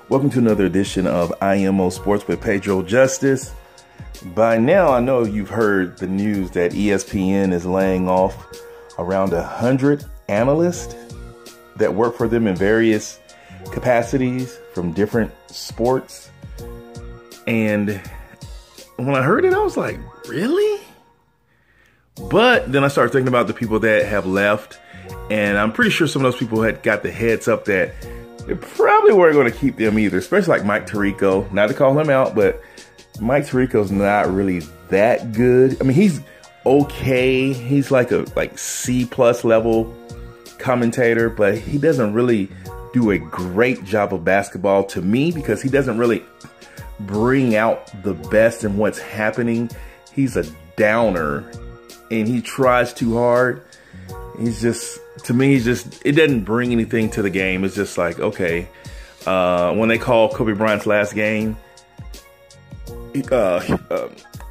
Welcome to another edition of IMO Sports with Pedro Justice. By now, I know you've heard the news that ESPN is laying off around 100 analysts that work for them in various capacities from different sports. And when I heard it, I was like, really? But then I started thinking about the people that have left, and I'm pretty sure some of those people had got the heads up that they probably weren't going to keep them either, especially like Mike Tirico. Not to call him out, but Mike Tirico's not really that good. I mean, he's okay. He's like a C+ level commentator, but he doesn't really do a great job of basketball to me because he doesn't really bring out the best in what's happening. He's a downer and he tries too hard. He's just, to me, it doesn't bring anything to the game. It's just like, okay, when they call Kobe Bryant's last game, I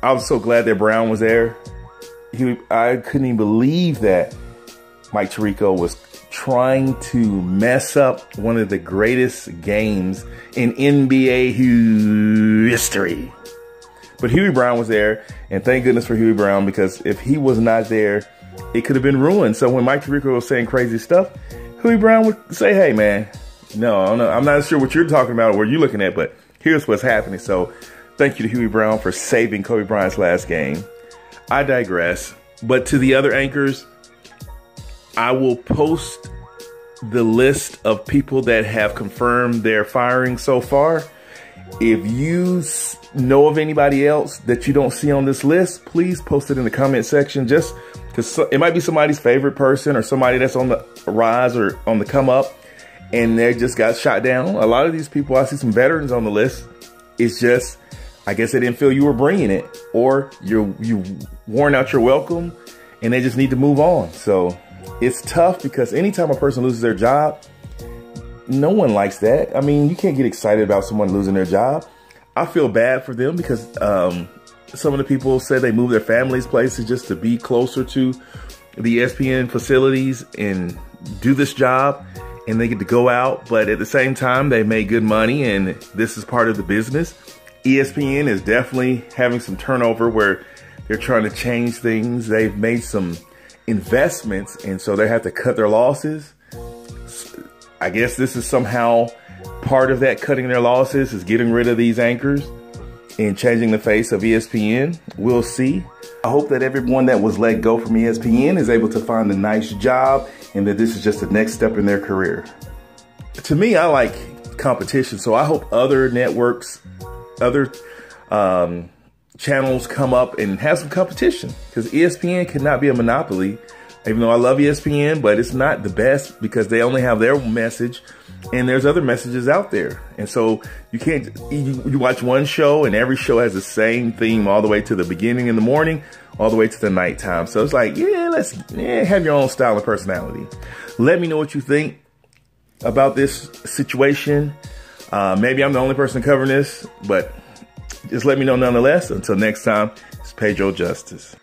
was so glad that Brown was there. I couldn't even believe that Mike Tirico was trying to mess up one of the greatest games in NBA history. But Huey Brown was there, and thank goodness for Huey Brown, because if he was not there, it could have been ruined. So when Mike Tirico was saying crazy stuff, Huey Brown would say, hey, man, no, I'm not sure what you're talking about or what you're looking at, but here's what's happening. So thank you to Huey Brown for saving Kobe Bryant's last game. I digress. But to the other anchors, I will post the list of people that have confirmed their firing so far. If you know of anybody else that you don't see on this list, please post it in the comment section, just because it might be somebody's favorite person or somebody that's on the rise or on the come up and they just got shot down. A lot of these people, I see some veterans on the list. It's just, I guess they didn't feel you were bringing it, or you worn out your welcome and they just need to move on. So it's tough because anytime a person loses their job, no one likes that. I mean, you can't get excited about someone losing their job. I feel bad for them because some of the people said they moved their families' places just to be closer to the ESPN facilities and do this job, and they get to go out. But at the same time, they made good money, and this is part of the business. ESPN is definitely having some turnover where they're trying to change things. They've made some investments, and so they have to cut their losses. I guess this is somehow part of that, cutting their losses, is getting rid of these anchors and changing the face of ESPN. We'll see. I hope that everyone that was let go from ESPN is able to find a nice job and that this is just the next step in their career. To me, I like competition, so I hope other networks, other channels come up and have some competition, because ESPN cannot be a monopoly. Even though I love ESPN, but it's not the best because they only have their message and there's other messages out there. And so you can't, you watch one show and every show has the same theme all the way to the beginning in the morning, all the way to the nighttime. So it's like, yeah, have your own style and personality. Let me know what you think about this situation. Maybe I'm the only person covering this, but just let me know nonetheless. Until next time, it's Pedro Justice.